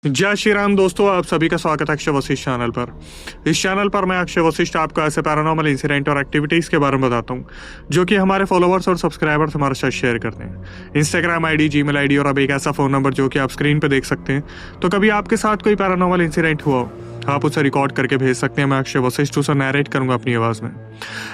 जय श्री राम दोस्तों, आप सभी का स्वागत है अक्षय वशिष्ठ चैनल पर। इस चैनल पर मैं अक्षय वशिष्ठ आपको ऐसे पैरानॉर्मल इंसिडेंट और एक्टिविटीज़ के बारे में बताता हूँ जो कि हमारे फॉलोअर्स और सब्सक्राइबर्स हमारे साथ शेयर करते हैं। इंस्टाग्राम आईडी, जीमेल आईडी और अब एक ऐसा फ़ोन नंबर जो कि आप स्क्रीन पर देख सकते हैं। तो कभी आपके साथ कोई पैरानॉर्मल इंसिडेंट हुआ हो, आप उसे रिकॉर्ड करके भेज सकते हैं। मैं अक्षय वशिष्ठ उसे नैरेट करूंगा अपनी आवाज़ में।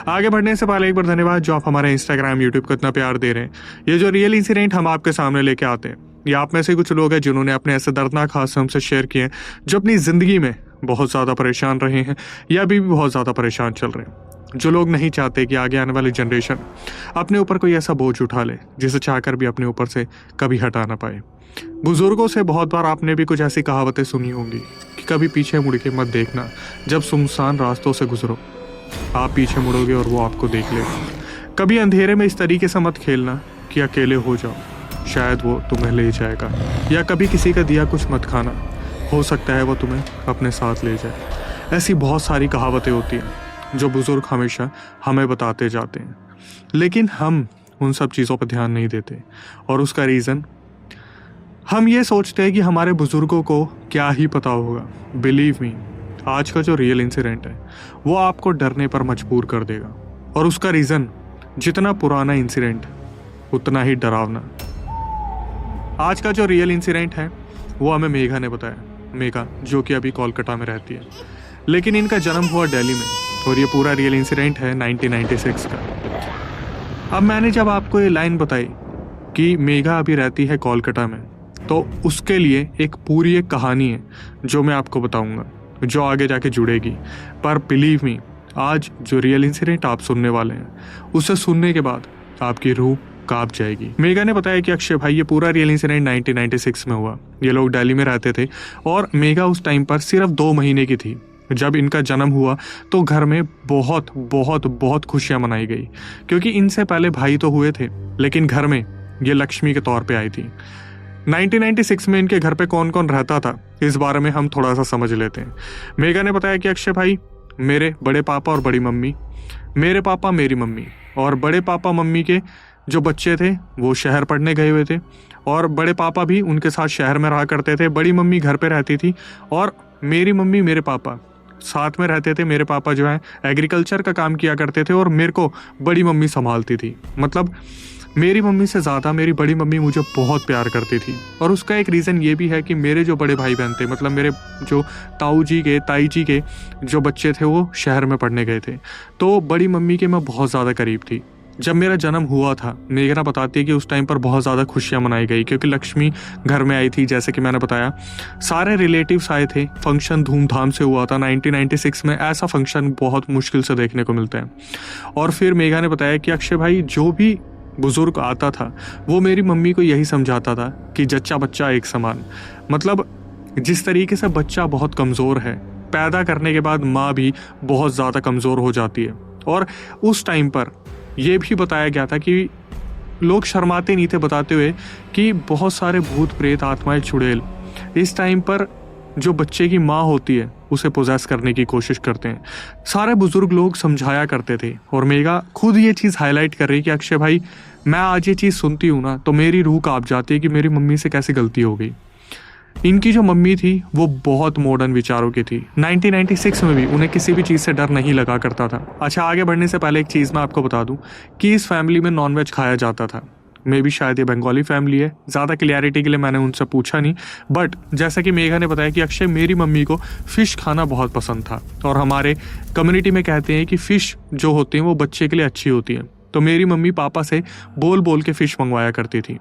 आगे बढ़ने से पहले एक बार धन्यवाद जो आप हमारे इंस्टाग्राम, यूट्यूब को इतना प्यार दे रहे हैं। ये जो रियल इंसिडेंट हम आपके सामने लेके आते हैं, ये आप में से कुछ लोग हैं जिन्होंने अपने ऐसे दर्दनाक हादसे हमसे शेयर किए हैं, जो अपनी ज़िंदगी में बहुत ज़्यादा परेशान रहे हैं या अभी भी बहुत ज़्यादा परेशान चल रहे हैं। जो लोग नहीं चाहते कि आगे आने वाली जनरेशन अपने ऊपर कोई ऐसा बोझ उठा ले जिसे चाहकर भी अपने ऊपर से कभी हटा ना पाए। बुजुर्गों से बहुत बार आपने भी कुछ ऐसी कहावतें सुनी होंगी कि कभी पीछे मुड़ के मत देखना, जब सुनसान रास्तों से गुजरो आप पीछे मुड़ोगे और वो आपको देख लेगा। कभी अंधेरे में इस तरीके से मत खेलना कि अकेले हो जाओ, शायद वो तुम्हें ले जाएगा। या कभी किसी का दिया कुछ मत खाना, हो सकता है वो तुम्हें अपने साथ ले जाए। ऐसी बहुत सारी कहावतें होती हैं जो बुज़ुर्ग हमेशा हमें बताते जाते हैं, लेकिन हम उन सब चीज़ों पर ध्यान नहीं देते। और उसका रीज़न, हम ये सोचते हैं कि हमारे बुज़ुर्गों को क्या ही पता होगा। बिलीव मी, आज का जो रियल इंसिडेंट है वो आपको डरने पर मजबूर कर देगा। और उसका रीज़न, जितना पुराना इंसिडेंट उतना ही डरावना। आज का जो रियल इंसिडेंट है वो हमें मेघा ने बताया। मेघा जो कि अभी कोलकाता में रहती है, लेकिन इनका जन्म हुआ दिल्ली में। और ये पूरा रियल इंसिडेंट है 1996 का। अब मैंने जब आपको ये लाइन बताई कि मेघा अभी रहती है कोलकाता में, तो उसके लिए एक पूरी एक कहानी है जो मैं आपको बताऊंगा, जो आगे जाके जुड़ेगी। पर बिलीव मी, आज जो रियल इंसिडेंट आप सुनने वाले हैं उसे सुनने के बाद आपकी रूह कांप जाएगी। मेघा ने बताया कि अक्षय भाई, ये पूरा रियल इंसिडेंट 1996 में हुआ। ये लोग दिल्ली में रहते थे और मेघा उस टाइम पर सिर्फ 2 महीने की थी। जब इनका जन्म हुआ तो घर में बहुत बहुत बहुत खुशियां मनाई गई, क्योंकि इनसे पहले भाई तो हुए थे, लेकिन घर में ये लक्ष्मी के तौर पे आई थी। 1996 में इनके घर पे कौन कौन रहता था, इस बारे में हम थोड़ा सा समझ लेते हैं। मेघा ने बताया कि अक्षय भाई, मेरे बड़े पापा और बड़ी मम्मी, मेरे पापा, मेरी मम्मी और बड़े पापा मम्मी के जो बच्चे थे वो शहर पढ़ने गए हुए थे, और बड़े पापा भी उनके साथ शहर में रहा करते थे। बड़ी मम्मी घर पे रहती थी और मेरी मम्मी, मेरे पापा साथ में रहते थे। मेरे पापा जो है एग्रीकल्चर का काम किया करते थे और मेरे को बड़ी मम्मी संभालती थी। मतलब मेरी मम्मी से ज़्यादा मेरी बड़ी मम्मी मुझे बहुत प्यार करती थी। और उसका एक रीज़न ये भी है कि मेरे जो बड़े भाई बहन थे, मतलब मेरे जो ताऊ जी के, ताई जी के जो बच्चे थे वो शहर में पढ़ने गए थे, तो बड़ी मम्मी के मैं बहुत ज़्यादा करीब थी। जब मेरा जन्म हुआ था, मेघना बताती है कि उस टाइम पर बहुत ज़्यादा खुशियाँ मनाई गई, क्योंकि लक्ष्मी घर में आई थी। जैसे कि मैंने बताया, सारे रिलेटिव्स आए थे, फंक्शन धूमधाम से हुआ था। 1996 में ऐसा फंक्शन बहुत मुश्किल से देखने को मिलता है। और फिर मेघा ने बताया कि अक्षय भाई, जो भी बुजुर्ग आता था वो मेरी मम्मी को यही समझाता था कि जच्चा बच्चा एक समान। मतलब जिस तरीके से बच्चा बहुत कमज़ोर है, पैदा करने के बाद माँ भी बहुत ज़्यादा कमज़ोर हो जाती है। और उस टाइम पर यह भी बताया गया था कि लोग शर्माते नहीं थे बताते हुए कि बहुत सारे भूत प्रेत, आत्माएं, चुड़ैल इस टाइम पर जो बच्चे की माँ होती है उसे पोजेस करने की कोशिश करते हैं। सारे बुजुर्ग लोग समझाया करते थे। और मेघा खुद ये चीज़ हाईलाइट कर रही कि अक्षय भाई, मैं आज ये चीज़ सुनती हूँ ना तो मेरी रूह कांप जाती है कि मेरी मम्मी से कैसे गलती हो गई। इनकी जो मम्मी थी वो बहुत मॉडर्न विचारों की थी। 1996 में भी उन्हें किसी भी चीज़ से डर नहीं लगा करता था। अच्छा, आगे बढ़ने से पहले एक चीज़ मैं आपको बता दूं कि इस फैमिली में नॉनवेज खाया जाता था। मे भी शायद ये बंगाली फैमिली है, ज़्यादा क्लियरिटी के लिए मैंने उनसे पूछा नहीं। बट जैसा कि मेघा ने बताया कि अक्षय, मेरी मम्मी को फ़िश खाना बहुत पसंद था, और हमारे कम्युनिटी में कहते हैं कि फ़िश जो होती हैं वो बच्चे के लिए अच्छी होती हैं। तो मेरी मम्मी पापा से बोल बोल के फ़िश मंगवाया करती थी।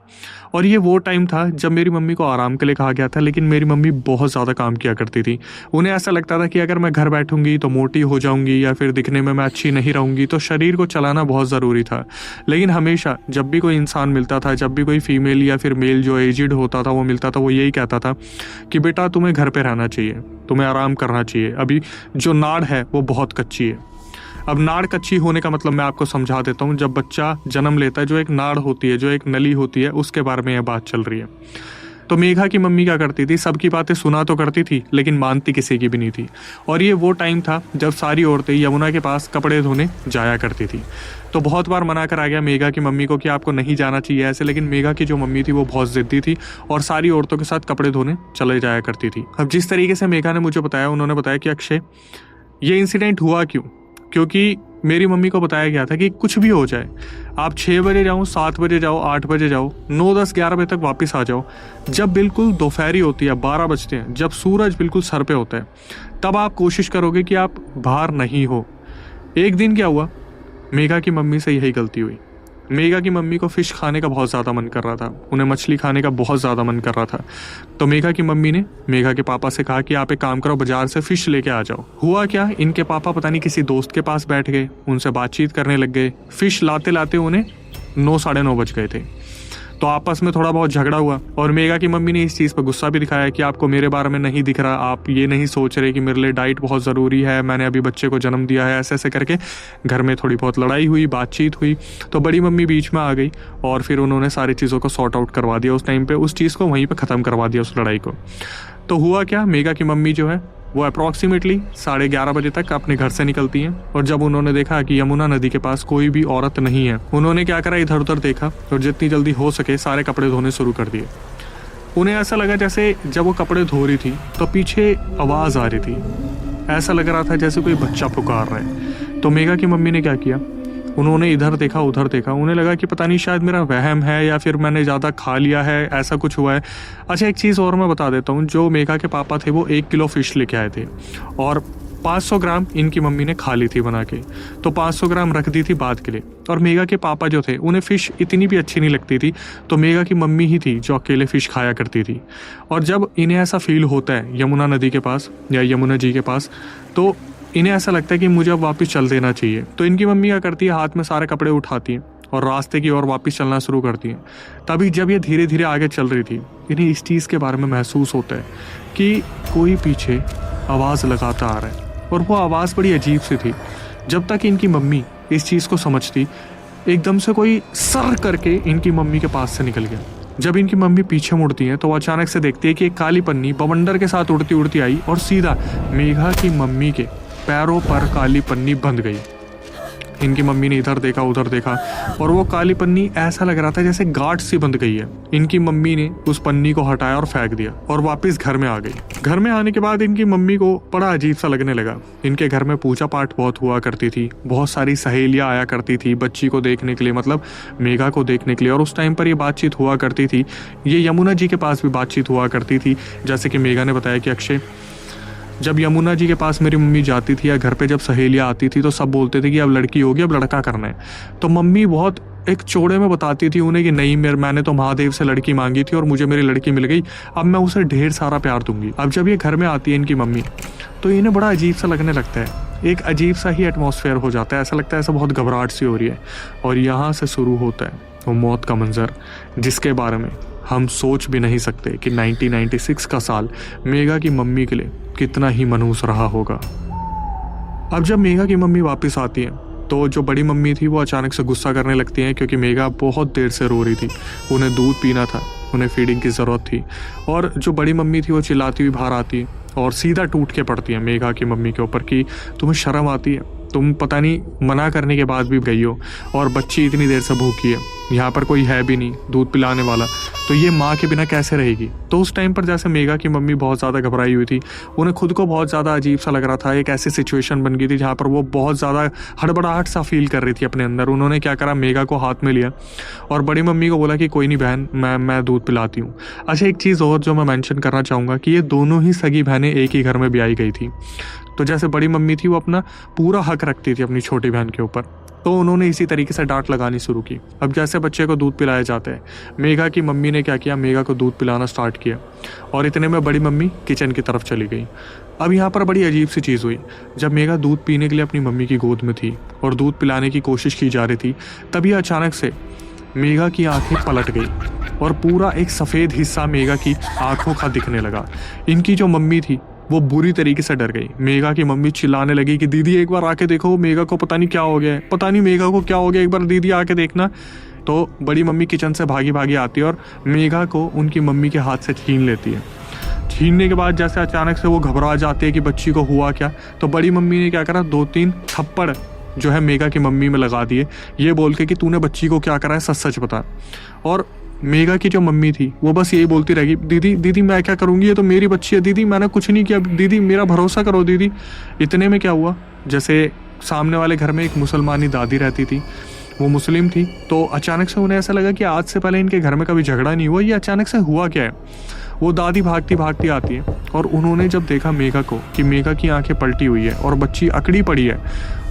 और ये वो टाइम था जब मेरी मम्मी को आराम के लिए कहा गया था, लेकिन मेरी मम्मी बहुत ज़्यादा काम किया करती थी। उन्हें ऐसा लगता था कि अगर मैं घर बैठूंगी तो मोटी हो जाऊंगी या फिर दिखने में मैं अच्छी नहीं रहूंगी, तो शरीर को चलाना बहुत ज़रूरी था। लेकिन हमेशा जब भी कोई इंसान मिलता था, जब भी कोई फीमेल या फिर मेल जो एजिड होता था वो मिलता था, वो यही कहता था कि बेटा तुम्हें घर पर रहना चाहिए, तुम्हें आराम करना चाहिए, अभी जो नाड़ है वो बहुत कच्ची है। अब नाड़ कच्ची होने का मतलब मैं आपको समझा देता हूँ। जब बच्चा जन्म लेता है, जो एक नाड़ होती है, जो एक नली होती है, उसके बारे में यह बात चल रही है। तो मेघा की मम्मी क्या करती थी, सबकी बातें सुना तो करती थी लेकिन मानती किसी की भी नहीं थी। और ये वो टाइम था जब सारी औरतें यमुना के पास कपड़े धोने जाया करती थी। तो बहुत बार मना करा गया मेघा की मम्मी को कि आपको नहीं जाना चाहिए ऐसे, लेकिन मेघा की जो मम्मी थी वो बहुत जिद्दी थी और सारी औरतों के साथ कपड़े धोने चले जाया करती थी। अब जिस तरीके से मेघा ने मुझे बताया, उन्होंने बताया कि अक्षय, ये इंसिडेंट हुआ क्यों, क्योंकि मेरी मम्मी को बताया गया था कि कुछ भी हो जाए, आप 6 बजे जाओ, 7 बजे जाओ, 8 बजे जाओ, 9, 10, 11 बजे तक वापस आ जाओ। जब बिल्कुल दोपहरी होती है, 12 बजते हैं, जब सूरज बिल्कुल सर पे होता है, तब आप कोशिश करोगे कि आप बाहर नहीं हो। एक दिन क्या हुआ, मेघा की मम्मी से यही गलती हुई। मेघा की मम्मी को फिश खाने का बहुत ज़्यादा मन कर रहा था, उन्हें मछली खाने का बहुत ज़्यादा मन कर रहा था। तो मेघा की मम्मी ने मेघा के पापा से कहा कि आप एक काम करो, बाजार से फिश लेके आ जाओ। हुआ क्या, इनके पापा पता नहीं किसी दोस्त के पास बैठ गए, उनसे बातचीत करने लग गए। फिश लाते लाते उन्हें 9, साढ़े 9 बज गए थे। तो आपस में थोड़ा बहुत झगड़ा हुआ और मेघा की मम्मी ने इस चीज़ पर गुस्सा भी दिखाया कि आपको मेरे बारे में नहीं दिख रहा, आप ये नहीं सोच रहे कि मेरे लिए डाइट बहुत ज़रूरी है, मैंने अभी बच्चे को जन्म दिया है। ऐसे ऐसे करके घर में थोड़ी बहुत लड़ाई हुई, बातचीत हुई। तो बड़ी मम्मी बीच में आ गई और फिर उन्होंने सारी चीज़ों को सॉर्ट आउट करवा दिया। उस टाइम पर उस चीज़ को वहीं पर ख़त्म करवा दिया, उस लड़ाई को। तो हुआ क्या, मेघा की मम्मी जो है वो अप्रॉक्सीमेटली 11:30 बजे तक अपने घर से निकलती हैं। और जब उन्होंने देखा कि यमुना नदी के पास कोई भी औरत नहीं है, उन्होंने क्या करा, इधर उधर देखा और जितनी जल्दी हो सके सारे कपड़े धोने शुरू कर दिए। उन्हें ऐसा लगा जैसे जब वो कपड़े धो रही थी तो पीछे आवाज़ आ रही थी, ऐसा लग रहा था जैसे कोई बच्चा पुकार रहा है। तो मेघा की मम्मी ने क्या किया, उन्होंने इधर देखा उधर देखा, उन्हें लगा कि पता नहीं शायद मेरा वहम है या फिर मैंने ज़्यादा खा लिया है, ऐसा कुछ हुआ है। अच्छा, एक चीज़ और मैं बता देता हूँ, जो मेघा के पापा थे वो 1 किलो फ़िश लेके आए थे और 500 ग्राम इनकी मम्मी ने खा ली थी बना के। तो 500 ग्राम रख दी थी बाद के लिए। और मेघा के पापा जो थे उन्हें फ़िश इतनी भी अच्छी नहीं लगती थी, तो मेघा की मम्मी ही थी जो अकेले फ़िश खाया करती थी। और जब इन्हें ऐसा फील होता है यमुना नदी के पास या यमुना जी के पास, तो इन्हें ऐसा लगता है कि मुझे अब वापस चल देना चाहिए। तो इनकी मम्मी क्या करती है, हाथ में सारे कपड़े उठाती हैं और रास्ते की ओर वापस चलना शुरू करती हैं। तभी जब ये धीरे धीरे आगे चल रही थी, इन्हें इस चीज़ के बारे में महसूस होता है कि कोई पीछे आवाज़ लगाता आ रहा है। और वो आवाज़ बड़ी अजीब सी थी। जब तक इनकी मम्मी इस चीज़ को समझती, एकदम से कोई सर करके इनकी मम्मी के पास से निकल गया। जब इनकी मम्मी पीछे मुड़ती हैं तो वो अचानक से देखती है कि एक काली पन्नी बवंडर के साथ उड़ती उड़ती आई और सीधा मेघा की मम्मी के पैरों पर काली पन्नी बंध गई। इनकी मम्मी ने इधर देखा उधर देखा और वो काली पन्नी ऐसा लग रहा था जैसे गांठ सी बंध गई है। इनकी मम्मी ने उस पन्नी को हटाया और फेंक दिया और वापस घर में आ गई। घर में आने के बाद इनकी मम्मी को बड़ा अजीब सा लगने लगा। इनके घर में पूजा पाठ बहुत हुआ करती थी, बहुत सारी सहेलियां आया करती थी बच्ची को देखने के लिए, मतलब मेघा को देखने के लिए। और उस टाइम पर ये बातचीत हुआ करती थी, ये यमुना जी के पास भी बातचीत हुआ करती थी। जैसे कि मेघा ने बताया कि अक्षय, जब यमुना जी के पास मेरी मम्मी जाती थी या घर पे जब सहेलियाँ आती थी तो सब बोलते थे कि अब लड़की होगी, अब लड़का करना है। तो मम्मी बहुत एक चौड़े में बताती थी उन्हें कि नहीं, मैंने तो महादेव से लड़की मांगी थी और मुझे मेरी लड़की मिल गई, अब मैं उसे ढेर सारा प्यार दूंगी। अब जब ये घर में आती है इनकी मम्मी, तो इन्हें बड़ा अजीब सा लगने लगता है, एक अजीब सा ही एटमॉस्फेयर हो जाता है, ऐसा लगता है ऐसा बहुत घबराहट सी हो रही है। और यहाँ से शुरू होता है वो मौत का मंजर, जिसके बारे में हम सोच भी नहीं सकते कि 1996 का साल मेघा की मम्मी के लिए कितना ही मनहूस रहा होगा। अब जब मेघा की मम्मी वापस आती है तो जो बड़ी मम्मी थी वो अचानक से गुस्सा करने लगती हैं, क्योंकि मेघा बहुत देर से रो रही थी, उन्हें दूध पीना था, उन्हें फीडिंग की ज़रूरत थी। और जो बड़ी मम्मी थी वो चिल्लाती हुई बाहर आती है और सीधा टूट के पड़ती है मेघा की मम्मी के ऊपर कि तुम्हें शर्म आती है, तुम पता नहीं मना करने के बाद भी गई हो और बच्ची इतनी देर से भूखी है, यहाँ पर कोई है भी नहीं दूध पिलाने वाला, तो ये माँ के बिना कैसे रहेगी। तो उस टाइम पर जैसे मेघा की मम्मी बहुत ज़्यादा घबराई हुई थी, उन्हें खुद को बहुत ज़्यादा अजीब सा लग रहा था। एक ऐसी सिचुएशन बन गई थी जहाँ पर वो बहुत ज़्यादा हड़बड़ाहट सा फील कर रही थी अपने अंदर। उन्होंने क्या करा, मेघा को हाथ में लिया और बड़ी मम्मी को बोला कि कोई नहीं बहन, मैं दूध पिलाती हूँ। अच्छा, एक चीज़ और जो मैं मेंशन करना चाहूँगा कि ये दोनों ही सगी बहनें एक ही घर में ब्याही गई थी। तो जैसे बड़ी मम्मी थी वो अपना पूरा हक रखती थी अपनी छोटी बहन के ऊपर, तो उन्होंने इसी तरीके से डांट लगानी शुरू की। अब जैसे बच्चे को दूध पिलाया जाता है, मेघा की मम्मी ने क्या किया, मेघा को दूध पिलाना स्टार्ट किया और इतने में बड़ी मम्मी किचन की तरफ चली गई। अब यहाँ पर बड़ी अजीब सी चीज़ हुई, जब मेघा दूध पीने के लिए अपनी मम्मी की गोद में थी और दूध पिलाने की कोशिश की जा रही थी, तभी अचानक से मेघा की आंखें पलट गई और पूरा एक सफ़ेद हिस्सा मेघा की आंखों का दिखने लगा। इनकी जो मम्मी थी वो बुरी तरीके से डर गई। मेघा की मम्मी चिल्लाने लगी कि दीदी एक बार आके देखो, मेघा को पता नहीं क्या हो गया है, पता नहीं मेघा को क्या हो गया, एक बार दीदी आके देखना। तो बड़ी मम्मी किचन से भागी भागी आती है और मेघा को उनकी मम्मी के हाथ से छीन लेती है। छीनने के बाद जैसे अचानक से वो घबरा जाती है कि बच्ची को हुआ क्या, तो बड़ी मम्मी ने क्या करा, 2-3 थप्पड़ जो है मेघा की मम्मी में लगा दिए, ये बोल के कि तूने बच्ची को क्या करा है, सच सच बता। और मेघा की जो मम्मी थी वो बस यही बोलती रहेगी, दीदी दीदी मैं क्या करूँगी, ये तो मेरी बच्ची है दीदी, मैंने कुछ नहीं किया दीदी, मेरा भरोसा करो दीदी। इतने में क्या हुआ, जैसे सामने वाले घर में एक मुसलमानी दादी रहती थी, वो मुस्लिम थी, तो अचानक से उन्हें ऐसा लगा कि आज से पहले इनके घर में कभी झगड़ा नहीं हुआ, ये अचानक से हुआ क्या है। वो दादी भागती भागती आती है और उन्होंने जब देखा मेघा को कि मेघा की आंखें पलटी हुई है और बच्ची अकड़ी पड़ी है,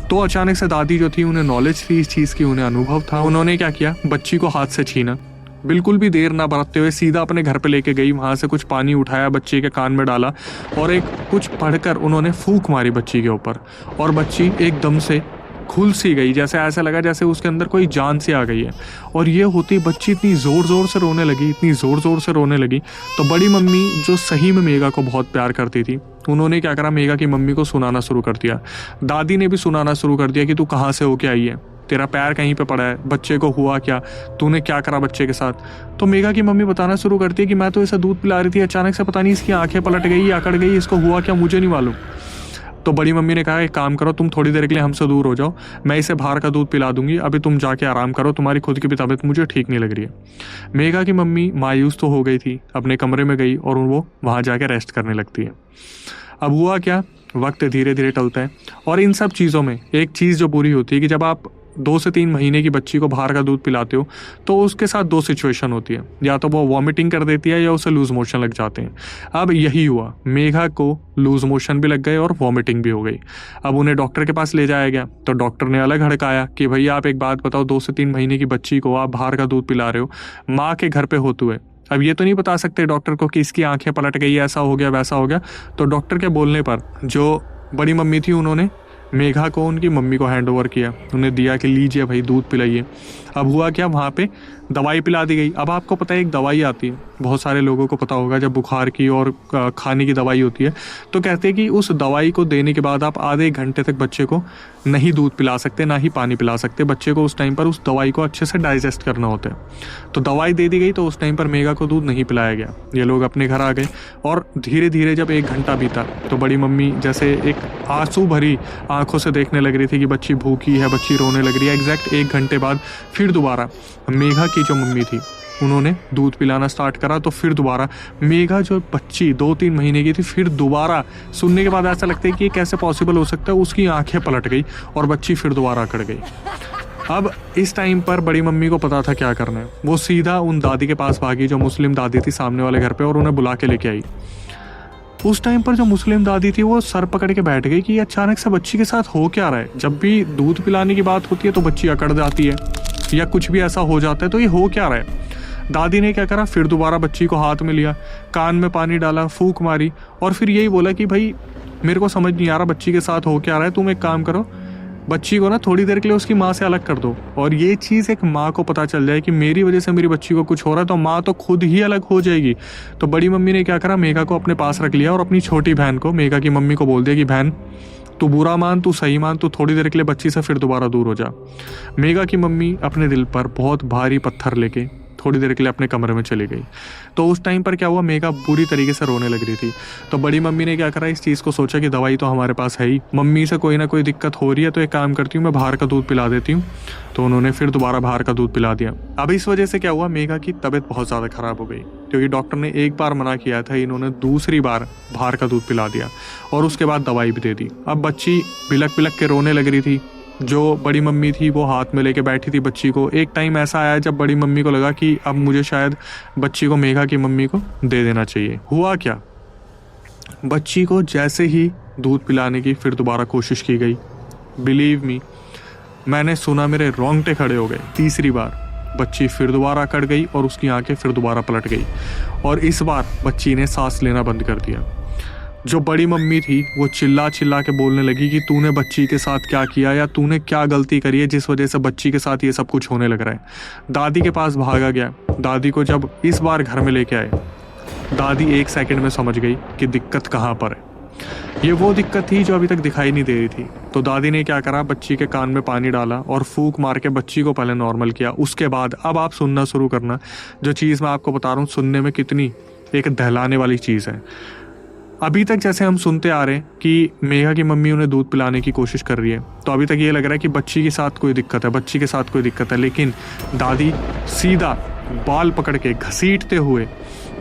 तो अचानक से दादी जो थी, उन्हें नॉलेज थी इस चीज़ की, उन्हें अनुभव था। उन्होंने क्या किया, बच्ची को हाथ से छीना, बिल्कुल भी देर ना बरतते हुए सीधा अपने घर पे लेके गई, वहाँ से कुछ पानी उठाया, बच्चे के कान में डाला और एक कुछ पढ़कर उन्होंने फूंक मारी बच्ची के ऊपर, और बच्ची एकदम से खुल सी गई, जैसे ऐसा लगा जैसे उसके अंदर कोई जान सी आ गई है। और ये होती बच्ची इतनी ज़ोर ज़ोर से रोने लगी, इतनी ज़ोर ज़ोर से रोने लगी, तो बड़ी मम्मी जो सही में मेघा को बहुत प्यार करती थी, उन्होंने क्या करा, मेघा की मम्मी को सुनाना शुरू कर दिया। दादी ने भी सुनाना शुरू कर दिया कि तू कहाँ से होके आई है, तेरा पैर कहीं पे पड़ा है, बच्चे को हुआ क्या, तूने क्या करा बच्चे के साथ। तो मेघा की मम्मी बताना शुरू करती है कि मैं तो इसे दूध पिला रही थी, अचानक से पता नहीं इसकी आंखें पलट गई, अकड़ गई, इसको हुआ क्या मुझे नहीं मालूम। तो बड़ी मम्मी ने कहा, एक काम करो, तुम थोड़ी देर के लिए हमसे दूर हो जाओ, मैं इसे बाहर का दूध पिला दूंगी, अभी तुम जाके आराम करो, तुम्हारी खुद की भी तबीयत मुझे ठीक नहीं लग रही है। मेघा की मम्मी मायूस तो हो गई थी, अपने कमरे में गई और वो वहाँ जाके रेस्ट करने लगती है। अब हुआ क्या, वक्त धीरे धीरे टलता है और इन सब चीज़ों में एक चीज़ जो बुरी होती है कि जब आप 2 से 3 महीने की बच्ची को बाहर का दूध पिलाते हो तो उसके साथ 2 सिचुएशन होती है, या तो वो वॉमिटिंग कर देती है या उसे लूज मोशन लग जाते हैं। अब यही हुआ, मेघा को लूज मोशन भी लग गए और वॉमिटिंग भी हो गई। अब उन्हें डॉक्टर के पास ले जाया गया, तो डॉक्टर ने अलग हड़काया कि भैया आप एक बात बताओ, 2 से 3 महीने की बच्ची को आप बाहर का दूध पिला रहे हो माँ के घर पे होते हुए, अब ये तो नहीं बता सकते डॉक्टर को कि इसकी आंखें पलट गई, ऐसा हो गया वैसा हो गया। तो डॉक्टर के बोलने पर जो बड़ी मम्मी थी, उन्होंने मेघा को उनकी मम्मी को हैंड ओवर किया, उन्हें दिया कि लीजिए भाई दूध पिलाइए। अब हुआ क्या, वहाँ पे दवाई पिला दी गई। अब आपको पता है एक दवाई आती है, बहुत सारे लोगों को पता होगा, जब बुखार की और खाने की दवाई होती है तो कहते हैं कि उस दवाई को देने के बाद आप आधे घंटे तक बच्चे को नहीं दूध पिला सकते, ना ही पानी पिला सकते। बच्चे को उस टाइम पर उस दवाई को अच्छे से डाइजेस्ट करना होता है। तो दवाई दे दी गई, तो उस टाइम पर मेघा को दूध नहीं पिलाया गया। ये लोग अपने घर आ गए और धीरे धीरे जब 1 घंटा बीता तो बड़ी मम्मी जैसे एक आंसू भरी आंखों से देखने लग रही थी कि बच्ची भूखी है, बच्ची रोने लग रही है। एग्जैक्ट 1 घंटे बाद फिर दोबारा मेघा की जो मम्मी थी, उन्होंने दूध पिलाना स्टार्ट करा। तो फिर दोबारा मेघा जो बच्ची 2-3 महीने की थी, फिर दोबारा सुनने के बाद ऐसा लगता है कि ये कैसे पॉसिबल हो सकता है, उसकी आंखें पलट गई और बच्ची फिर दोबारा अकड़ गई। अब इस टाइम पर बड़ी मम्मी को पता था क्या करना है, वो सीधा उन दादी के पास भागी जो मुस्लिम दादी थी सामने वाले घर पे, और उन्हें बुला के लेके आई। उस टाइम पर जो मुस्लिम दादी थी वो सर पकड़ के बैठ गई कि अचानक से बच्ची के साथ हो क्या रहा है। जब भी दूध पिलाने की बात होती है तो बच्ची अकड़ जाती है या कुछ भी ऐसा हो जाता है, तो ये हो क्या रहा है। दादी ने क्या करा, फिर दोबारा बच्ची को हाथ में लिया, कान में पानी डाला, फूंक मारी और फिर यही बोला कि भाई मेरे को समझ नहीं आ रहा बच्ची के साथ हो क्या रहा है, तुम एक काम करो, बच्ची को ना थोड़ी देर के लिए उसकी माँ से अलग कर दो। और ये चीज़ एक माँ को पता चल जाए कि मेरी वजह से मेरी बच्ची को कुछ हो रहा है, तो माँ तो खुद ही अलग हो जाएगी। तो बड़ी मम्मी ने क्या करा, मेघा को अपने पास रख लिया और अपनी छोटी बहन को, मेघा की मम्मी को बोल दिया कि बहन तू बुरा मान, तू सही मान, तू थोड़ी देर के लिए बच्ची से फिर दोबारा दूर हो जा। मेघा की मम्मी अपने दिल पर बहुत भारी पत्थर लेके थोड़ी देर के लिए अपने कमरे में चली गई। तो उस टाइम पर क्या हुआ, मेघा बुरी तरीके से रोने लग रही थी। तो बड़ी मम्मी ने क्या करा, इस चीज़ को सोचा कि दवाई तो हमारे पास है ही, मम्मी से कोई ना कोई दिक्कत हो रही है, तो एक काम करती हूँ मैं बाहर का दूध पिला देती हूँ। तो उन्होंने फिर दोबारा बाहर का दूध पिला दिया। अब इस वजह से क्या हुआ, मेघा की तबीयत बहुत ज़्यादा ख़राब हो गई, क्योंकि डॉक्टर ने एक बार मना किया था, इन्होंने दूसरी बार बाहर का दूध पिला दिया और उसके बाद दवाई भी दे दी। अब बच्ची बिलक बिलक के रोने लग रही थी। जो बड़ी मम्मी थी वो हाथ में लेके बैठी थी बच्ची को। एक टाइम ऐसा आया जब बड़ी मम्मी को लगा कि अब मुझे शायद बच्ची को मेघा की मम्मी को दे देना चाहिए। हुआ क्या, बच्ची को जैसे ही दूध पिलाने की फिर दोबारा कोशिश की गई, बिलीव मी, मैंने सुना मेरे रोंगटे खड़े हो गए। तीसरी बार बच्ची फिर दोबारा अकड़ गई और उसकी आंखें फिर दोबारा पलट गई और इस बार बच्ची ने सांस लेना बंद कर दिया। जो बड़ी मम्मी थी वो चिल्ला चिल्ला के बोलने लगी कि तूने बच्ची के साथ क्या किया या तूने क्या गलती करी है जिस वजह से बच्ची के साथ ये सब कुछ होने लग रहा है। दादी के पास भागा गया। दादी को जब इस बार घर में लेके आए, दादी 1 सेकंड में समझ गई कि दिक्कत कहाँ पर है। ये वो दिक्कत थी जो अभी तक दिखाई नहीं दे रही थी। तो दादी ने क्या करा, बच्ची के कान में पानी डाला और फूंक मार के बच्ची को पहले नॉर्मल किया। उसके बाद अब आप सुनना शुरू करना। जो चीज़ मैं आपको बता रहा हूँ सुनने में कितनी एक दहलाने वाली चीज़ है। अभी तक जैसे हम सुनते आ रहे हैं कि मेघा की मम्मी उन्हें दूध पिलाने की कोशिश कर रही है, तो अभी तक ये लग रहा है कि बच्ची के साथ कोई दिक्कत है, बच्ची के साथ कोई दिक्कत है। लेकिन दादी सीधा बाल पकड़ के घसीटते हुए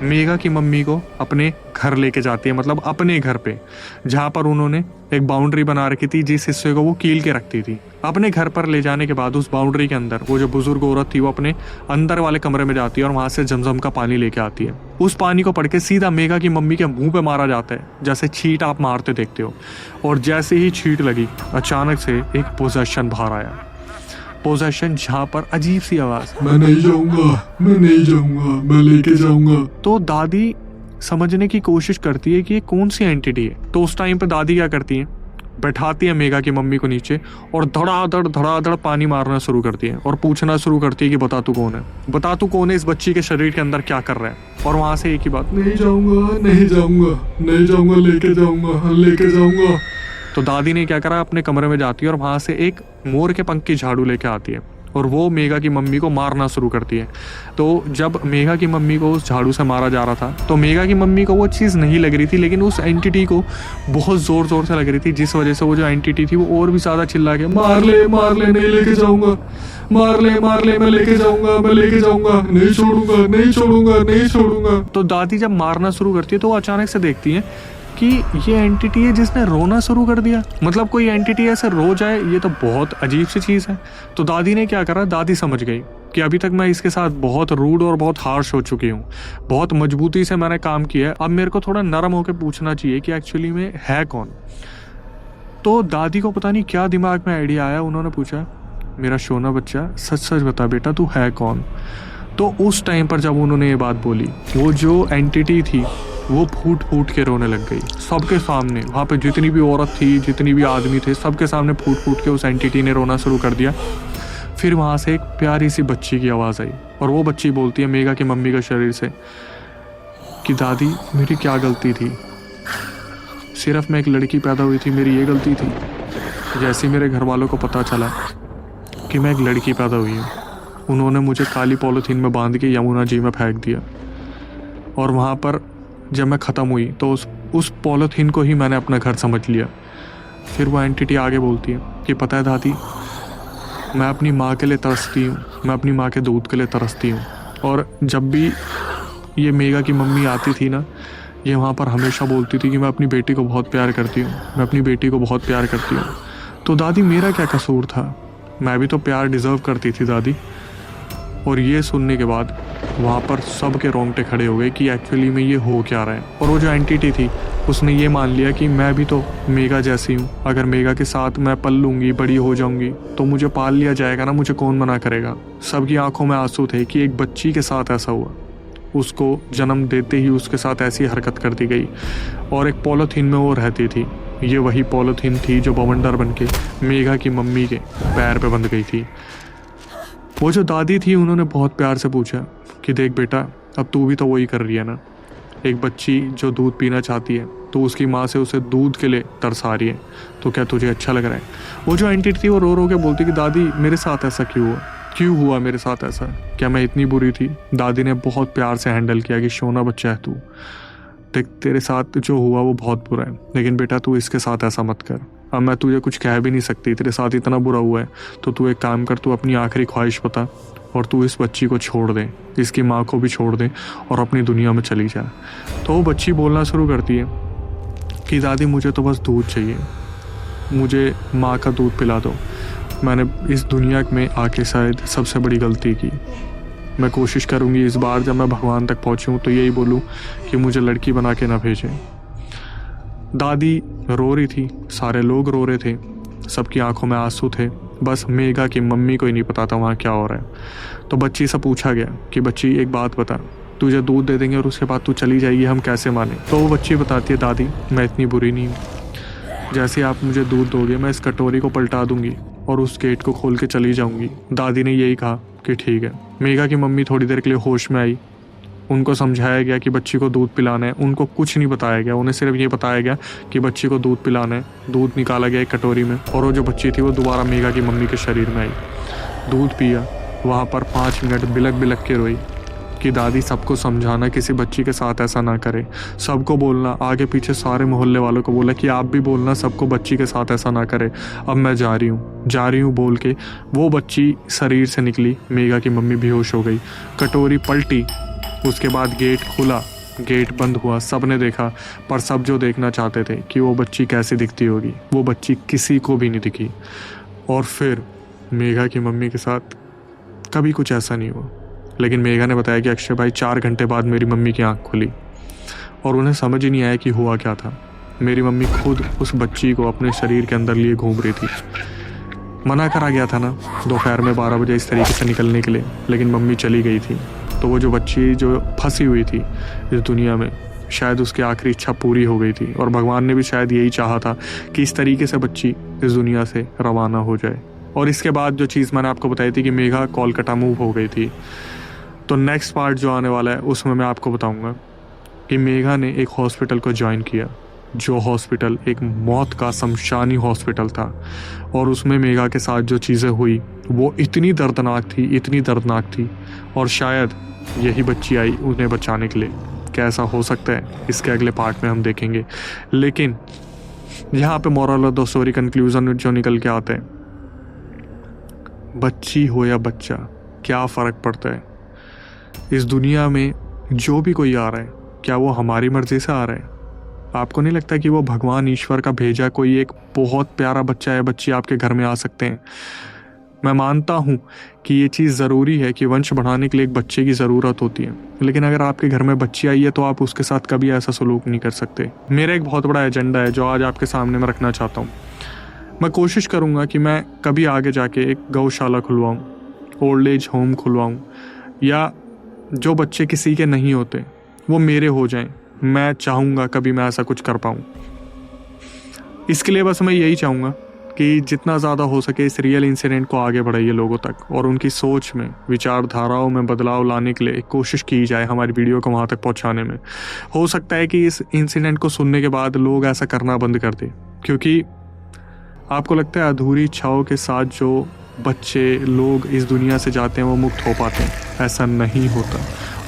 मेघा की मम्मी को अपने घर लेके जाती है, मतलब अपने घर पे, जहाँ पर उन्होंने एक बाउंड्री बना रखी थी जिस हिस्से को वो कील के रखती थी। अपने घर पर ले जाने के बाद उस बाउंड्री के अंदर वो जो बुजुर्ग औरत थी वो अपने अंदर वाले कमरे में जाती है और वहां से जमजम का पानी लेके आती है। उस पानी को पढ़ के सीधा मेघा की मम्मी के मुंह पे मारा जाता है, जैसे छींट आप मारते देखते हो। और जैसे ही छींट लगी अचानक से एक पोजेशन बाहर आया। पोजेशन जहाँ पर अजीब सी आवाज, मैं नहीं जाऊंगा, मैं नहीं जाऊंगा, मैं लेके जाऊंगा। तो दादी समझने की कोशिश करती है कि ये कौन सी एंटिटी है। तो उस टाइम पे दादी क्या करती है, बैठाती है मेघा की मम्मी को नीचे और धड़ाधड़ पानी मारना शुरू करती है और पूछना शुरू करती है कि बता तू कौन है, बता तू कौन है, इस बच्ची के शरीर के अंदर क्या कर रहा है। और वहां से एक ही बात, नहीं जाऊंगा, नहीं जाऊंगा, नहीं जाऊंगा, लेके जाऊंगा, लेके जाऊंगा। तो दादी ने क्या करा, अपने कमरे में जाती है और वहां से एक मोर के पंख की झाड़ू लेके आती है और वो मेघा की मम्मी को मारना शुरू करती है। तो जब मेघा की मम्मी को उस झाड़ू से मारा जा रहा था तो मेघा की मम्मी को वो चीज़ नहीं लग रही थी, लेकिन उस एंटिटी को बहुत ज़ोर ज़ोर से लग रही थी, जिस वजह से वो जो एंटिटी थी वो और भी ज़्यादा चिल्ला के मार ले, नहीं लेके जाऊंगा, मार ले, मैं लेके जाऊंगा, मैं लेके जाऊंगा, नहीं छोड़ूंगा, नहीं छोड़ूंगा, नहीं छोड़ूंगा। तो दादी जब मारना शुरू करती है तो वो अचानक से देखती है कि ये एंटिटी है जिसने रोना शुरू कर दिया। मतलब कोई एंटिटी ऐसे रो जाए, ये तो बहुत अजीब सी चीज़ है। तो दादी ने क्या करा, दादी समझ गई कि अभी तक मैं इसके साथ बहुत रूड और बहुत हार्श हो चुकी हूँ, बहुत मजबूती से मैंने काम किया है, अब मेरे को थोड़ा नरम होकर पूछना चाहिए कि एक्चुअली में है कौन। तो दादी को पता नहीं क्या दिमाग में आइडिया आया, उन्होंने पूछा, मेरा सोना बच्चा सच सच बता बेटा तू है कौन। तो उस टाइम पर जब उन्होंने ये बात बोली, वो जो एंटिटी थी वो फूट फूट के रोने लग गई सबके सामने। वहाँ पे जितनी भी औरत थी, जितनी भी आदमी थे, सबके सामने फूट फूट के उस एंटिटी ने रोना शुरू कर दिया। फिर वहाँ से एक प्यारी सी बच्ची की आवाज़ आई और वो बच्ची बोलती है मेघा की मम्मी के शरीर से कि दादी मेरी क्या गलती थी, सिर्फ मैं एक लड़की पैदा हुई थी, मेरी ये गलती थी। जैसे मेरे घर वालों को पता चला कि मैं एक लड़की पैदा हुई हूँ, उन्होंने मुझे काली पॉलीथीन में बांध के यमुना जी में फेंक दिया और वहाँ पर जब मैं ख़त्म हुई तो उस पॉलीथीन को ही मैंने अपना घर समझ लिया। फिर वो एंटिटी आगे बोलती है कि पता है दादी, मैं अपनी माँ के लिए तरसती हूँ, मैं अपनी माँ के दूध के लिए तरसती हूँ। और जब भी ये मेघा की मम्मी आती थी ना, ये वहाँ पर हमेशा बोलती थी कि मैं अपनी बेटी को बहुत प्यार करती हूँ, मैं अपनी बेटी को बहुत प्यार करती हूँ। तो दादी मेरा क्या कसूर था, मैं भी तो प्यार डिज़र्व करती थी दादी। और ये सुनने के बाद वहाँ पर सबके रोंगटे खड़े हो गए कि एक्चुअली में ये हो क्या रहा है। और वो जो एंटिटी थी उसने ये मान लिया कि मैं भी तो मेघा जैसी हूँ, अगर मेघा के साथ मैं पल लूँगी, बड़ी हो जाऊँगी तो मुझे पाल लिया जाएगा ना, मुझे कौन मना करेगा। सबकी आंखों में आंसू थे कि एक बच्ची के साथ ऐसा हुआ, उसको जन्म देते ही उसके साथ ऐसी हरकत कर दी गई और एक पॉलीथीन में वो रहती थी। ये वही पॉलीथीन थी जो बवंडर बन के मेघा की मम्मी के पैर पे बंध गई थी। वो जो दादी थी उन्होंने बहुत प्यार से पूछा कि देख बेटा, अब तू भी तो वही कर रही है ना, एक बच्ची जो दूध पीना चाहती है तो उसकी माँ से उसे दूध के लिए तरसा रही है, तो क्या तुझे अच्छा लग रहा है। वो जो एंटिटी थी वो रो रो के बोलती कि दादी मेरे साथ ऐसा क्यों हुआ मेरे साथ ऐसा, क्या मैं इतनी बुरी थी। दादी ने बहुत प्यार से हैंडल किया कि सोना बच्चा है तू, देख तेरे साथ जो हुआ वो बहुत बुरा है, लेकिन बेटा तू इसके साथ ऐसा मत कर। अब मैं तुझे कुछ कह भी नहीं सकती, तेरे साथ इतना बुरा हुआ है, तो तू एक काम कर, तू अपनी आखिरी ख्वाहिश बता और तू इस बच्ची को छोड़ दे, इसकी माँ को भी छोड़ दे और अपनी दुनिया में चली जा। तो वो बच्ची बोलना शुरू करती है कि दादी मुझे तो बस दूध चाहिए, मुझे माँ का दूध पिला दो। मैंने इस दुनिया में आके शायद सबसे बड़ी गलती की। मैं कोशिश करूँगी इस बार जब मैं भगवान तक पहुँचूँ तो यही बोलूँ कि मुझे लड़की बना के ना भेजें। दादी रो रही थी, सारे लोग रो रहे थे, सबकी आंखों में आंसू थे, बस मेघा की मम्मी को ही नहीं पता था वहाँ क्या हो रहा है। तो बच्ची से पूछा गया कि बच्ची एक बात बता, तुझे दूध दे देंगे और उसके बाद तू चली जाएगी, हम कैसे माने। तो वो बच्ची बताती है दादी मैं इतनी बुरी नहीं हूँ, जैसे आप मुझे दूध दोगे मैं इस कटोरी को पलटा दूंगी और उस गेट को खोल के चली जाऊंगी। दादी ने यही कहा कि ठीक है। मेघा की मम्मी थोड़ी देर के लिए होश में आई, उनको समझाया गया कि बच्ची को दूध पिलाना है, उनको कुछ नहीं बताया गया। उन्हें सिर्फ ये बताया गया कि बच्ची को दूध पिलाना है। दूध निकाला गया एक कटोरी में और वो जो बच्ची थी वो दोबारा मेघा की मम्मी के शरीर में आई, दूध पिया। वहाँ पर 5 मिनट बिलक बिलक के रोई कि दादी सबको समझाना किसी बच्ची के साथ ऐसा ना करे, सबको बोलना, आगे पीछे सारे मोहल्ले वालों को बोला कि आप भी बोलना सबको बच्ची के साथ ऐसा ना करे, अब मैं जा रही हूँ बोल के वो बच्ची शरीर से निकली। मेघा की मम्मी बेहोश हो गई, कटोरी पलटी, उसके बाद गेट खुला, गेट बंद हुआ। सब ने देखा, पर सब जो देखना चाहते थे कि वो बच्ची कैसी दिखती होगी, वो बच्ची किसी को भी नहीं दिखी। और फिर मेघा की मम्मी के साथ कभी कुछ ऐसा नहीं हुआ। लेकिन मेघा ने बताया कि अक्षय भाई 4 घंटे बाद मेरी मम्मी की आंख खुली और उन्हें समझ ही नहीं आया कि हुआ क्या था। मेरी मम्मी खुद उस बच्ची को अपने शरीर के अंदर लिए घूम रही थी। मना करा गया था ना दोपहर में 12 बजे इस तरीके से निकलने के लिए, लेकिन मम्मी चली गई थी। तो वो जो बच्ची जो फंसी हुई थी इस दुनिया में, शायद उसकी आखिरी इच्छा पूरी हो गई थी और भगवान ने भी शायद यही चाहा था कि इस तरीके से बच्ची इस दुनिया से रवाना हो जाए। और इसके बाद जो चीज़ मैंने आपको बताई थी कि मेघा कोलकाता मूव हो गई थी, तो नेक्स्ट पार्ट जो आने वाला है उसमें मैं आपको बताऊंगा कि मेघा ने एक हॉस्पिटल को ज्वाइन किया, जो हॉस्पिटल एक मौत का शमशानी हॉस्पिटल था। और उसमें मेघा के साथ जो चीज़ें हुई वो इतनी दर्दनाक थी और शायद यही बच्ची आई उन्हें बचाने के लिए। कैसा हो सकता है इसके अगले पार्ट में हम देखेंगे। लेकिन यहाँ पे moral of the story conclusion जो निकल के आता है, बच्ची हो या बच्चा, क्या फ़र्क पड़ता है। इस दुनिया में जो भी कोई आ रहा है, क्या वो हमारी मर्ज़ी से आ रहा है? आपको नहीं लगता कि वो भगवान ईश्वर का भेजा कोई एक बहुत प्यारा बच्चा या बच्ची आपके घर में आ सकते हैं? मैं मानता हूँ कि ये चीज़ ज़रूरी है कि वंश बढ़ाने के लिए एक बच्चे की ज़रूरत होती है, लेकिन अगर आपके घर में बच्ची आई है तो आप उसके साथ कभी ऐसा सलूक नहीं कर सकते। मेरा एक बहुत बड़ा एजेंडा है जो आज आपके सामने मैं रखना चाहता हूँ। मैं कोशिश करूँगा कि मैं कभी आगे जाके एक गौशाला खुलवाऊँ, ओल्ड एज होम खुलवाऊँ, या जो बच्चे किसी के नहीं होते वो मेरे हो जाएं। मैं चाहूँगा कभी मैं ऐसा कुछ कर पाऊँ। इसके लिए बस मैं यही चाहूँगा कि जितना ज़्यादा हो सके इस रियल इंसिडेंट को आगे बढ़ाइए लोगों तक, और उनकी सोच में, विचारधाराओं में बदलाव लाने के लिए कोशिश की जाए हमारी वीडियो को वहाँ तक पहुँचाने में। हो सकता है कि इस इंसिडेंट को सुनने के बाद लोग ऐसा करना बंद कर दें, क्योंकि आपको लगता है अधूरी इच्छाओं के साथ जो बच्चे लोग इस दुनिया से जाते हैं वो मुक्त हो पाते हैं? ऐसा नहीं होता,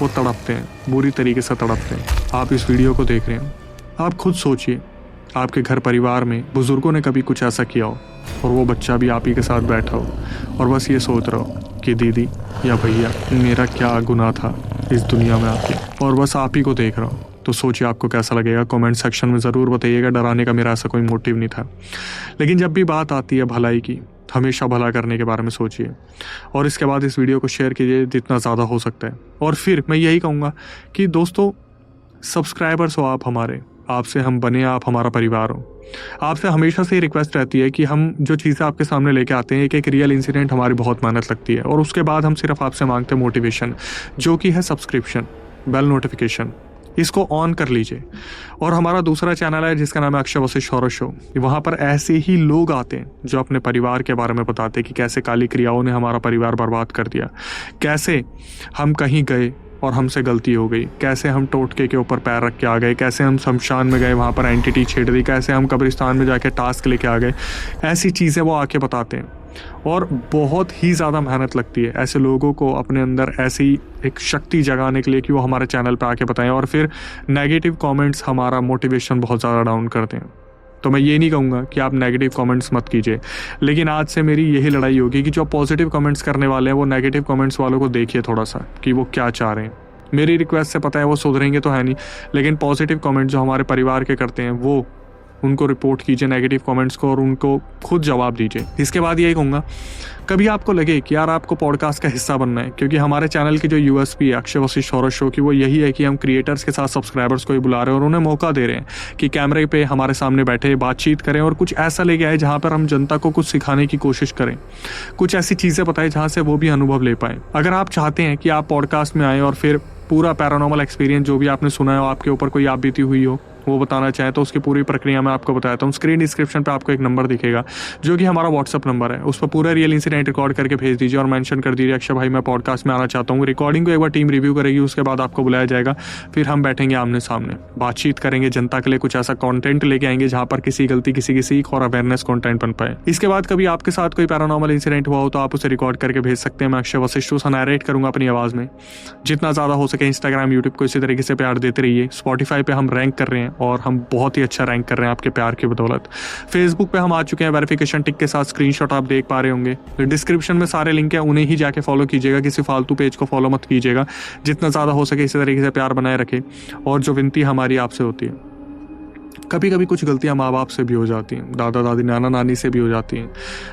वो तड़पते हैं, बुरी तरीके से तड़पते हैं। आप इस वीडियो को देख रहे हैं, आप खुद सोचिए, आपके घर परिवार में बुज़ुर्गों ने कभी कुछ ऐसा किया हो और वो बच्चा भी आप ही के साथ बैठा हो और बस ये सोच रहा हो कि दीदी या भैया मेरा क्या गुनाह था इस दुनिया में आके, और बस आप ही को देख रहा हो। तो सोचिए आपको कैसा लगेगा। कमेंट सेक्शन में ज़रूर बताइएगा। डराने का मेरा ऐसा कोई मोटिव नहीं था, लेकिन जब भी बात आती है भलाई की, हमेशा भला करने के बारे में सोचिए। और इसके बाद इस वीडियो को शेयर कीजिए जितना ज़्यादा हो सकता है। और फिर मैं यही कहूँगा कि दोस्तों, सब्सक्राइबर्स हो आप हमारे, आपसे हम बने, आप हमारा परिवार हो। आपसे हमेशा से रिक्वेस्ट रहती है कि हम जो चीज़ें आपके सामने लेके आते हैं, एक रियल इंसिडेंट, हमारी बहुत मेहनत लगती है। और उसके बाद हम सिर्फ आपसे मांगते हैं मोटिवेशन, जो कि है सब्सक्रिप्शन, बेल नोटिफिकेशन। इसको ऑन कर लीजिए। और हमारा दूसरा चैनल है जिसका नाम है अक्षय वशिष्ठ हॉरर शो। वहाँ पर ऐसे ही लोग आते हैं जो अपने परिवार के बारे में बताते हैं कि कैसे काली क्रियाओं ने हमारा परिवार बर्बाद कर दिया, कैसे हम कहीं गए और हमसे गलती हो गई, कैसे हम टोटके के ऊपर पैर रख के आ गए, कैसे हम शमशान में गए, वहाँ पर एंटिटी छेड़ दी, कैसे हम कब्रिस्तान में जाके टास्क लेके आ गए। ऐसी चीज़ें वो आके बताते हैं और बहुत ही ज़्यादा मेहनत लगती है ऐसे लोगों को अपने अंदर ऐसी एक शक्ति जगाने के लिए कि वो हमारे चैनल पे आके बताएं। और फिर नेगेटिव कमेंट्स हमारा मोटिवेशन बहुत ज़्यादा डाउन करते हैं। तो मैं ये नहीं कहूँगा कि आप नेगेटिव कमेंट्स मत कीजिए, लेकिन आज से मेरी यही लड़ाई होगी कि जो पॉजिटिव कमेंट्स करने वाले हैं वो नेगेटिव कमेंट्स वालों को देखिए थोड़ा सा कि वो क्या चाह रहे हैं। मेरी रिक्वेस्ट से पता है वो सुधरेंगे तो है नहीं, लेकिन पॉजिटिव कमेंट्स जो हमारे परिवार के करते हैं वो उनको रिपोर्ट कीजिए नेगेटिव कमेंट्स को, और उनको खुद जवाब दीजिए। इसके बाद यही कहूँगा, कभी आपको लगे कि यार आपको पॉडकास्ट का हिस्सा बनना है, क्योंकि हमारे चैनल की जो यूएसपी है अक्षय वशिष्ठ हॉरर शो की, वो यही है कि हम क्रिएटर्स के साथ सब्सक्राइबर्स को ही बुला रहे हैं और उन्हें मौका दे रहे हैं कि कैमरे पे हमारे सामने बैठे बातचीत करें और कुछ ऐसा लेके आए जहाँ पर हम जनता को कुछ सिखाने की कोशिश करें, कुछ ऐसी चीज़ें बताएं जहाँ से वो भी अनुभव ले पाएँ। अगर आप चाहते हैं कि आप पॉडकास्ट में आएँ और फिर पूरा पैरानॉर्मल एक्सपीरियंस जो भी आपने सुना है आपके ऊपर कोई आप बीती हुई हो वो बताना चाहें तो उसकी पूरी प्रक्रिया मैं आपको बताता हूँ। स्क्रीन डिस्क्रिप्शन पे आपको एक नंबर दिखेगा जो कि हमारा व्हाट्सअप नंबर है, उस पर पूरा रियल इंसिडेंट रिकॉर्ड करके भेज दीजिए और मेंशन कर दीजिए अक्षय भाई मैं पॉडकास्ट में आना चाहता हूँ। रिकॉर्डिंग को एक बार टीम रिव्यू करेगी, उसके बाद आपको बुलाया जाएगा, फिर हम बैठेंगे आमने सामने, बातचीत करेंगे, जनता के लिए कुछ ऐसा कंटेंट लेके आएंगे जहां पर किसी गलती किसी की सीख और अवेयरनेस कंटेंट बन पाए। इसके बाद कभी आपके साथ कोई पैरानॉर्मल इंसिडेंट हुआ हो तो आप उसे रिकॉर्ड करके भेज सकते हैं। मैं अक्षय वशिष्ठ उसे नैरेट करूंगा अपनी आवाज़ में। जितना ज़्यादा हो सके इंस्टाग्राम यूट्यूब को इसी तरीके से प्यार देते रहिए। स्पॉटिफाई पे हम रैंक कर रहे हैं और हम बहुत ही अच्छा रैंक कर रहे हैं आपके प्यार की बदौलत। फेसबुक पे हम आ चुके हैं वेरिफिकेशन टिक के साथ, स्क्रीनशॉट आप देख पा रहे होंगे। डिस्क्रिप्शन में सारे लिंक है, उन्हें ही जाके फॉलो कीजिएगा, किसी फालतू पेज को फॉलो मत कीजिएगा। जितना ज़्यादा हो सके इसी तरीके से प्यार बनाए रखें। और जो विनती हमारी आपसे होती है, कभी कभी कुछ गलतियां माँ बाप से भी हो जाती हैं, दादा दादी नाना नानी से भी हो जाती हैं।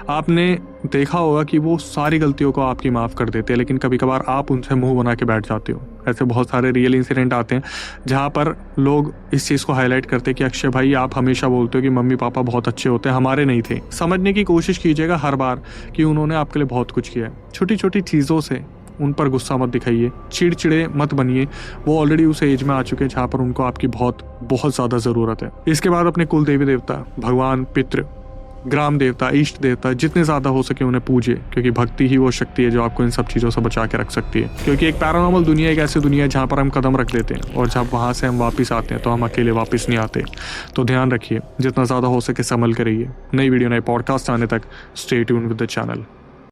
आपने देखा होगा कि वो सारी गलतियों को आपकी माफ़ कर देते हैं, लेकिन कभी कभार आप उनसे मुंह बना के बैठ जाते हो। ऐसे बहुत सारे रियल इंसिडेंट आते हैं जहाँ पर लोग इस चीज़ को हाईलाइट करते हैं कि अक्षय भाई आप हमेशा बोलते हो कि मम्मी पापा बहुत अच्छे होते हैं, हमारे नहीं थे। समझने की कोशिश कीजिएगा हर बार कि उन्होंने आपके लिए बहुत कुछ किया है। छोटी छोटी चीज़ों से उन पर गुस्सा मत दिखाइए, चिड़चिड़े मत बनिए। वो ऑलरेडी उस एज में आ चुके हैं जहाँ पर उनको आपकी बहुत बहुत ज़्यादा ज़रूरत है। इसके बाद अपने कुल देवी देवता, भगवान, पितृ, ग्राम देवता, इष्ट देवता जितने ज़्यादा हो सके उन्हें पूजिए, क्योंकि भक्ति ही वो शक्ति है जो आपको इन सब चीज़ों से बचा के रख सकती है। क्योंकि एक पैरानॉर्मल दुनिया एक ऐसी दुनिया है जहाँ पर हम कदम रख देते हैं और जब वहाँ से हम वापस आते हैं तो हम अकेले वापस नहीं आते। तो ध्यान रखिए, जितना ज़्यादा हो सके संभल कर रहिए। नई वीडियो नए पॉडकास्ट आने तक stay tuned with the channel.